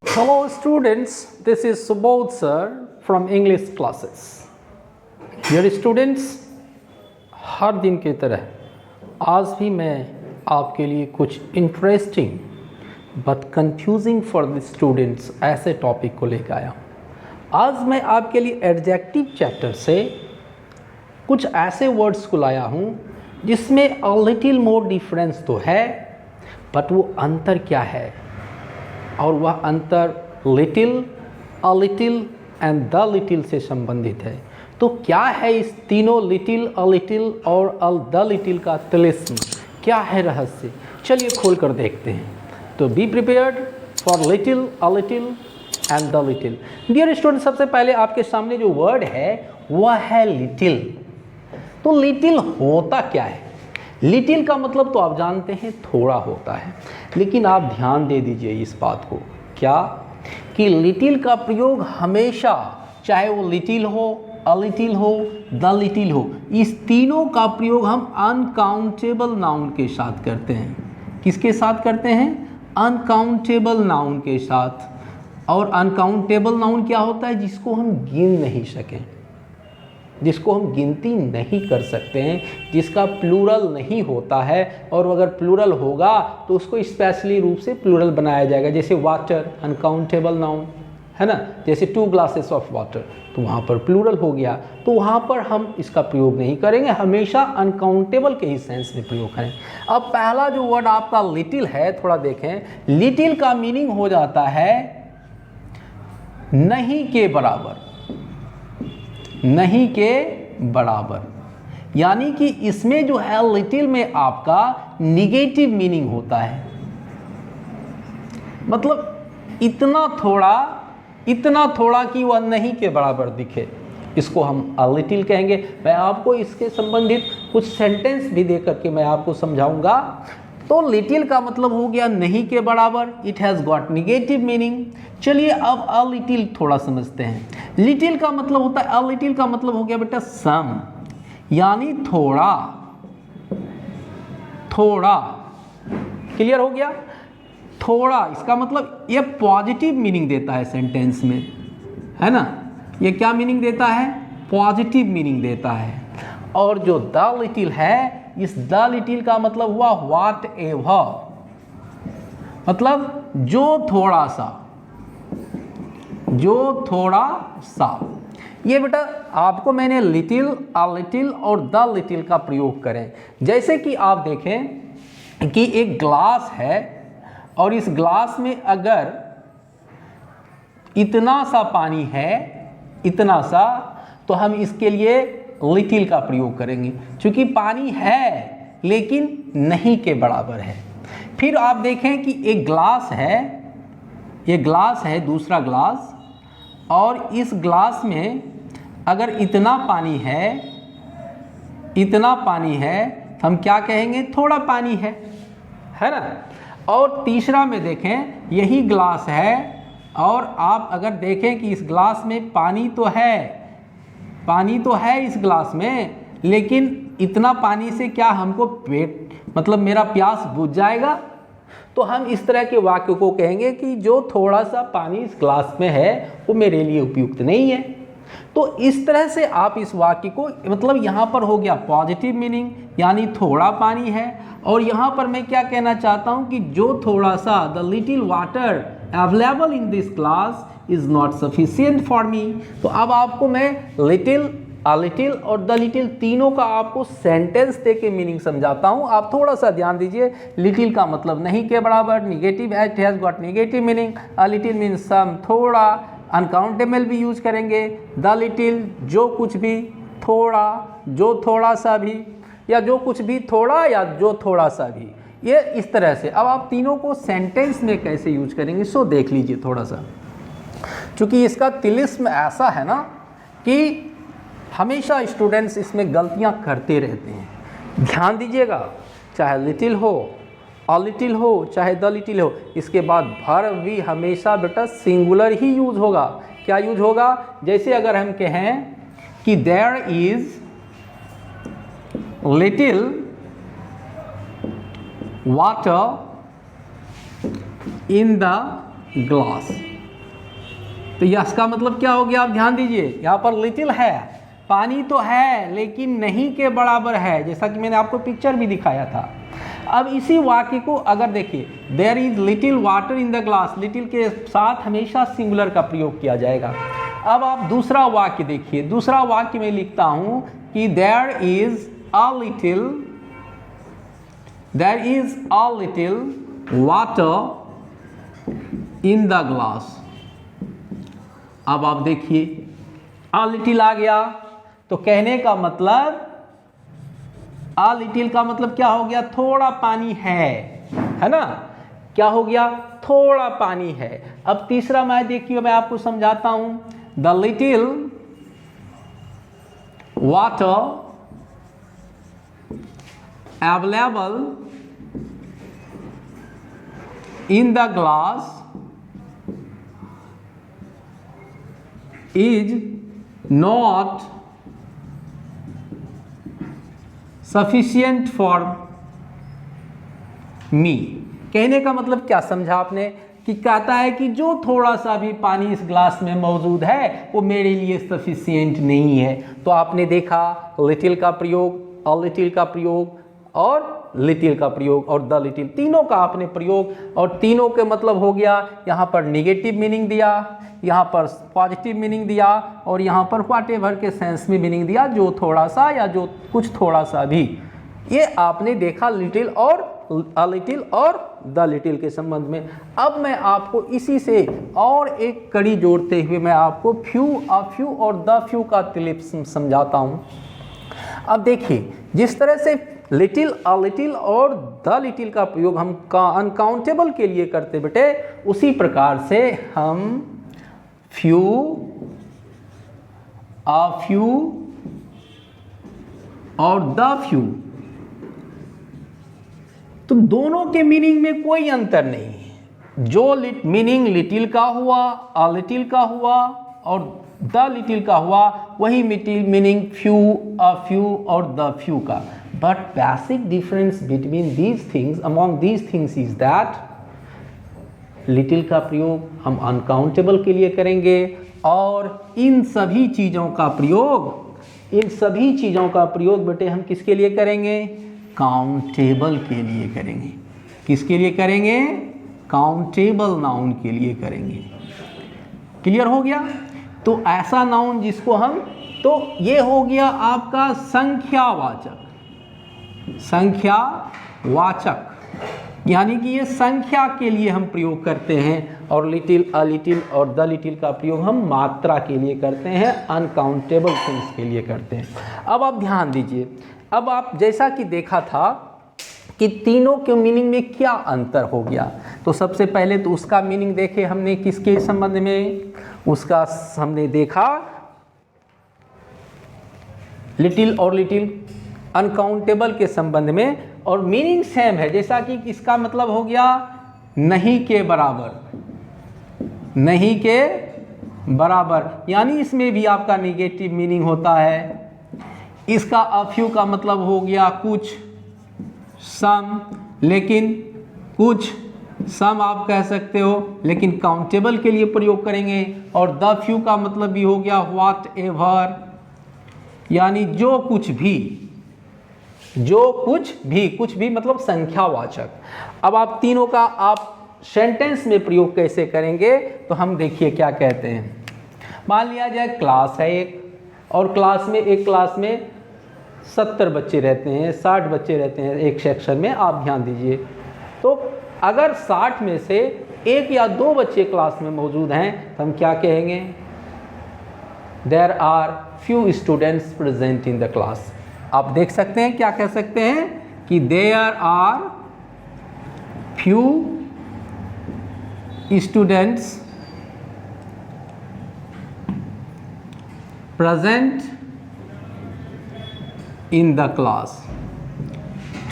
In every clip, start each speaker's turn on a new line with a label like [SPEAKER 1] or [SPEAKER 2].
[SPEAKER 1] Hello students, this is Subodh sir from English classes. Dear students, हर दिन की तरह आज भी मैं आपके लिए कुछ interesting but confusing for the students ऐसे टॉपिक को लेकर आया हूँ। आज मैं आपके लिए एडजेक्टिव चैप्टर से कुछ ऐसे वर्ड्स को लाया हूँ जिसमें अ लिटिल मोर डिफरेंस तो है, बट वो अंतर क्या है, और वह अंतर little, a little and the little से संबंधित है। तो क्या है इस तीनों लिटिल, अ लिटिल और द लिटिल का तिलिस्म, क्या है रहस्य, चलिए खोल कर देखते हैं। तो be prepared for little, a little and the little. Dear student, सबसे पहले आपके सामने जो वर्ड है वह है लिटिल। तो लिटिल होता क्या है? लिटिल का मतलब तो आप जानते हैं थोड़ा होता है, लेकिन आप ध्यान दे दीजिए इस बात को, क्या कि लिटिल का प्रयोग हमेशा, चाहे वो लिटिल हो, अ लिटिल हो, द लिटिल हो, इस तीनों का प्रयोग हम अनकाउंटेबल नाउन के साथ करते हैं। किसके साथ करते हैं? अनकाउंटेबल नाउन के साथ। और अनकाउंटेबल नाउन क्या होता है? जिसको हम गिन नहीं सकें, जिसको हम गिनती नहीं कर सकते हैं, जिसका प्लूरल नहीं होता है, और अगर प्लूरल होगा तो उसको स्पेशली रूप से प्लूरल बनाया जाएगा। जैसे वाटर, अनकाउंटेबल नाउन है ना, जैसे 2 ग्लासेस ऑफ वाटर, तो वहाँ पर प्लूरल हो गया, तो वहाँ पर हम इसका प्रयोग नहीं करेंगे, हमेशा अनकाउंटेबल के ही सेंस में प्रयोग करें। अब पहला जो वर्ड आपका लिटिल है, थोड़ा देखें, लिटिल का मीनिंग हो जाता है नहीं के बराबर, नहीं के बराबर, यानी कि इसमें जो है लिटिल में आपका निगेटिव मीनिंग होता है, मतलब इतना थोड़ा कि वह नहीं के बराबर दिखे, इसको हम अ लिटिल कहेंगे। मैं आपको इसके संबंधित कुछ सेंटेंस भी दे करके मैं आपको समझाऊंगा। तो लिटिल का मतलब हो गया नहीं के बराबर, it has got negative meaning. चलिए अब अ लिटिल थोड़ा समझते हैं। लिटिल का मतलब होता है, अ लिटिल का मतलब हो गया बेटा सम, यानी थोड़ा, थोड़ा, क्लियर हो गया? थोड़ा, इसका मतलब ये पॉजिटिव मीनिंग देता है सेंटेंस में, है ना, ये क्या मीनिंग देता है? पॉजिटिव मीनिंग देता है। और जो द लिटिल है, इस द लिटिल का मतलब हुआ व्हाट एवर, मतलब जो थोड़ा सा, जो थोड़ा सा। ये बेटा आपको मैंने लिटिल, अ लिटिल और द लिटिल का प्रयोग करें। जैसे कि आप देखें कि एक ग्लास है और इस ग्लास में अगर इतना सा पानी है, इतना सा, तो हम इसके लिए लिटिल का प्रयोग करेंगे, क्योंकि पानी है लेकिन नहीं के बराबर है। फिर आप देखें कि एक ग्लास है, ये ग्लास है, दूसरा ग्लास, और इस ग्लास में अगर इतना पानी है, इतना पानी है, तो हम क्या कहेंगे? थोड़ा पानी है ना। और तीसरा में देखें, यही ग्लास है और आप अगर देखें कि इस ग्लास में पानी तो है, पानी तो है इस ग्लास में, लेकिन इतना पानी से क्या हमको पेट, मतलब मेरा प्यास बुझ जाएगा? तो हम इस तरह के वाक्य को कहेंगे कि जो थोड़ा सा पानी इस ग्लास में है वो मेरे लिए उपयुक्त नहीं है। तो इस तरह से आप इस वाक्य को, मतलब यहाँ पर हो गया पॉजिटिव मीनिंग, यानी थोड़ा पानी है, और यहाँ पर मैं क्या कहना चाहता हूँ कि जो थोड़ा सा, the little water available in this glass is not sufficient for me. तो अब आपको मैं लिटिल, अ लिटिल और द लिटिल तीनों का आपको सेंटेंस दे के मीनिंग समझाता हूँ। आप थोड़ा सा ध्यान दीजिए। लिटिल का मतलब नहीं के बराबर, negative, it has got negative meaning. A little means some, थोड़ा, अनकाउंटेबल भी यूज करेंगे। द लिटिल जो कुछ भी, थोड़ा, जो थोड़ा सा भी, या जो कुछ भी थोड़ा, या जो थोड़ा सा भी, ये इस तरह से। अब आप तीनों को सेंटेंस में कैसे यूज करेंगे सो देख लीजिए थोड़ा सा, क्योंकि इसका तिलिस्म ऐसा है ना कि हमेशा स्टूडेंट्स इसमें गलतियां करते रहते हैं। ध्यान दीजिएगा, चाहे लिटिल हो, अ लिटिल हो, चाहे द लिटिल हो, इसके बाद वर्ब भी हमेशा बेटा सिंगुलर ही यूज होगा। क्या यूज होगा? जैसे अगर हम कहें कि there is little water in the glass, तो इसका मतलब क्या हो गया, आप ध्यान दीजिए, यहाँ पर लिटिल है, पानी तो है लेकिन नहीं के बराबर है, जैसा कि मैंने आपको पिक्चर भी दिखाया था। अब इसी वाक्य को अगर देखिए, there is little water in the glass, little के साथ हमेशा सिंगुलर का प्रयोग किया जाएगा। अब आप दूसरा वाक्य देखिए, दूसरा वाक्य में लिखता हूं कि there is a little water in the glass. अब आप देखिए अ लिटिल आ गया, तो कहने का मतलब अ लिटिल का मतलब क्या हो गया, थोड़ा पानी है ना, क्या हो गया, थोड़ा पानी है। अब तीसरा मैं देखिए, मैं आपको समझाता हूं, the little water available in the glass is not sufficient for me। कहने का मतलब क्या समझा आपने, कि कहता है कि जो थोड़ा सा भी पानी इस ग्लास में मौजूद है वो मेरे लिए सफिशिएंट नहीं है। तो आपने देखा लिटिल का प्रयोग, अ लिटिल का प्रयोग और लिटिल का प्रयोग और द लिटिल, तीनों का आपने प्रयोग, और तीनों के मतलब हो गया, यहाँ पर निगेटिव मीनिंग दिया, यहाँ पर पॉजिटिव मीनिंग दिया, और यहाँ पर व्हाट एवर के सेंस में मीनिंग दिया, जो थोड़ा सा या जो कुछ थोड़ा सा भी। ये आपने देखा लिटिल और अ लिटिल और द लिटिल के संबंध में। अब मैं आपको इसी से और एक कड़ी जोड़ते हुए मैं आपको फ्यू, अ फ्यू और द फ्यू का तिलिप समझाता हूँ। अब देखिए, जिस तरह से लिटिल, अ लिटिल और द लिटिल का प्रयोग हम अनकाउंटेबल के लिए करते बेटे, उसी प्रकार से हम फ्यू, अ फ्यू और द फ्यू, तो दोनों के मीनिंग में कोई अंतर नहीं है। जो मीनिंग लिटिल का हुआ, अ लिटिल का हुआ और द लिटिल का हुआ, वही मीनिंग फ्यू, अ फ्यू और द फ्यू का। But basic difference between these things, among these things is that little का प्रयोग हम अनकाउंटेबल के लिए करेंगे, और इन सभी चीज़ों का प्रयोग बेटे हम किसके लिए करेंगे, काउंटेबल के लिए करेंगे। किसके लिए करेंगे, काउंटेबल नाउन के लिए करेंगे। क्लियर हो गया। तो ऐसा नाउन जिसको हम, तो ये हो गया आपका संख्यावाचक, संख्यावाचक यानी कि ये संख्या के लिए हम प्रयोग करते हैं, और लिटिल, अ लिटिल और द लिटिल का प्रयोग हम मात्रा के लिए करते हैं, अनकाउंटेबल थिंग्स के लिए करते हैं। अब आप ध्यान दीजिए, अब आप जैसा कि देखा था कि तीनों के मीनिंग में क्या अंतर हो गया, तो सबसे पहले तो उसका मीनिंग देखे हमने किसके संबंध में, उसका हमने देखा लिटिल और लिटिल अनकाउंटेबल के संबंध में, और मीनिंग सेम है, जैसा कि इसका मतलब हो गया नहीं के बराबर, नहीं के बराबर, यानी इसमें भी आपका नेगेटिव मीनिंग होता है। इसका अ फ्यू का मतलब हो गया कुछ, सम, लेकिन कुछ, सम आप कह सकते हो, लेकिन काउंटेबल के लिए प्रयोग करेंगे। और द फ्यू का मतलब भी हो गया व्हाट एवर, यानी जो कुछ भी, कुछ भी मतलब संख्यावाचक। अब आप तीनों का आप सेंटेंस में प्रयोग कैसे करेंगे, तो हम देखिए क्या कहते हैं। मान लिया जाए क्लास है एक, और एक क्लास में 70 बच्चे रहते हैं, 60 बच्चे रहते हैं एक सेक्शन में। आप ध्यान दीजिए, तो अगर 60 में से 1 या 2 बच्चे क्लास में मौजूद हैं, तो हम क्या कहेंगे, there are few students present in the class. आप देख सकते हैं, क्या कह सकते हैं कि there are few students present in the class.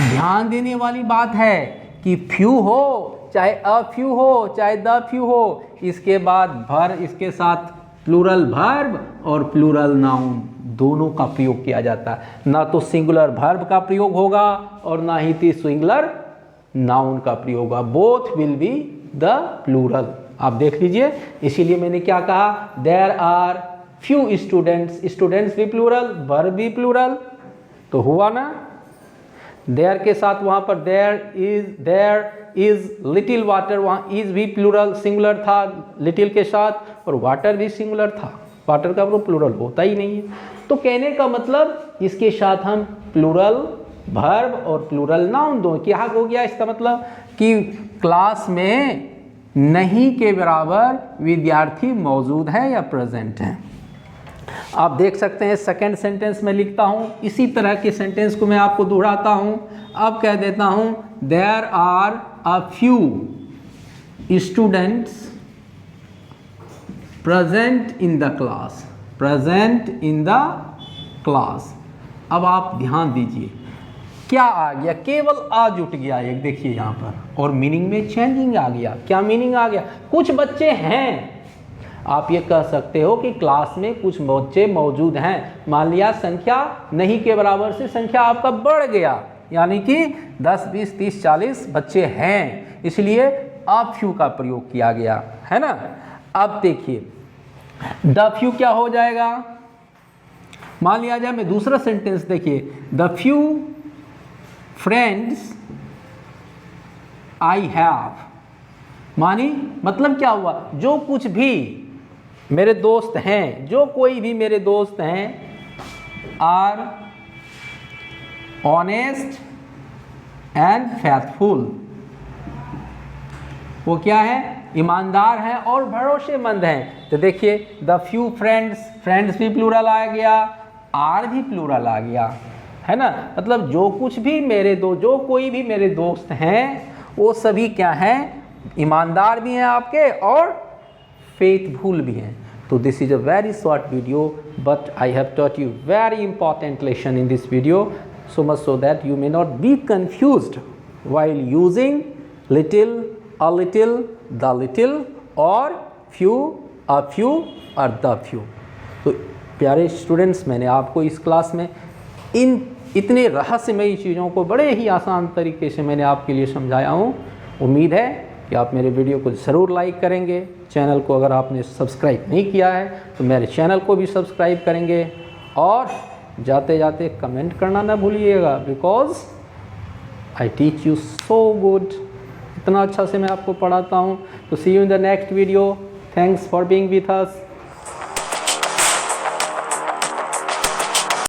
[SPEAKER 1] ध्यान देने वाली बात है कि फ्यू हो चाहे अ फ्यू हो चाहे द फ्यू हो, इसके बाद भर, इसके साथ प्लूरल वर्ब और प्लूरल नाउन दोनों का प्रयोग किया जाता है। ना तो सिंगुलर वर्ब का प्रयोग होगा और ना ही सिंगुलर नाउन का प्रयोग होगा। Both will be the plural. आप देख लीजिए, इसीलिए मैंने क्या कहा, there are few students, students भी प्लूरल, वर्ब भी प्लूरल, तो हुआ ना। देयर के साथ वहाँ पर देयर इज लिटिल वाटर, वहाँ इज भी प्लूरल सिंगुलर था लिटिल के साथ, और वाटर भी सिंगुलर था, वाटर का प्लूरल होता ही नहीं है। तो कहने का मतलब इसके साथ हम प्लूरल वर्ब और प्लूरल नाउन दो, क्या हो गया इसका मतलब कि क्लास में नहीं के बराबर विद्यार्थी मौजूद है या प्रेजेंट है। आप देख सकते हैं सेकंड सेंटेंस में लिखता हूँ, इसी तरह के सेंटेंस को मैं आपको दोहराता हूँ। अब कह देता हूँ there are a few students present in the class, present in the class. अब आप ध्यान दीजिए क्या आ गया, केवल आ जुट गया एक, देखिए यहाँ पर, और मीनिंग में चेंजिंग आ गया। क्या मीनिंग आ गया, कुछ बच्चे हैं, आप ये कह सकते हो कि क्लास में कुछ बच्चे मौजूद हैं। मान लिया संख्या नहीं के बराबर से संख्या आपका बढ़ गया, यानी कि 10, 20, 30, 40 बच्चे हैं, इसलिए अब फ्यू का प्रयोग किया गया है ना। अब देखिए द फ्यू क्या हो जाएगा, मान लिया जाए मैं दूसरा सेंटेंस देखिए, the few friends I have, मानी मतलब क्या हुआ, जो कुछ भी मेरे दोस्त हैं, जो कोई भी मेरे दोस्त हैं, आर ऑनेस्ट एंड फेथफुल, वो क्या है, ईमानदार हैं और भरोसेमंद हैं। तो देखिए द फ्यू फ्रेंड्स, फ्रेंड्स भी प्लूरल आ गया, आर भी प्लूरल आ गया, है ना। मतलब जो कुछ भी मेरे जो कोई भी मेरे दोस्त हैं वो सभी क्या हैं, ईमानदार भी हैं आपके और फेथफुल भी हैं। तो this is a very short video but I have taught you very important lesson in this video, so much so that you may not be confused while using little, a little, the little or few, a few or the few। तो प्यारे students, मैंने आपको इस class में इन इतने रहस्यमयी चीज़ों को बड़े ही आसान तरीके से मैंने आपके लिए समझाया हूँ। उम्मीद है कि आप मेरे वीडियो को ज़रूर लाइक करेंगे। चैनल को अगर आपने सब्सक्राइब नहीं किया है तो मेरे चैनल को भी सब्सक्राइब करेंगे, और जाते जाते कमेंट करना ना भूलिएगा, because I teach you so good, इतना अच्छा से मैं आपको पढ़ाता हूँ। तो see you in the next video, thanks for being with us.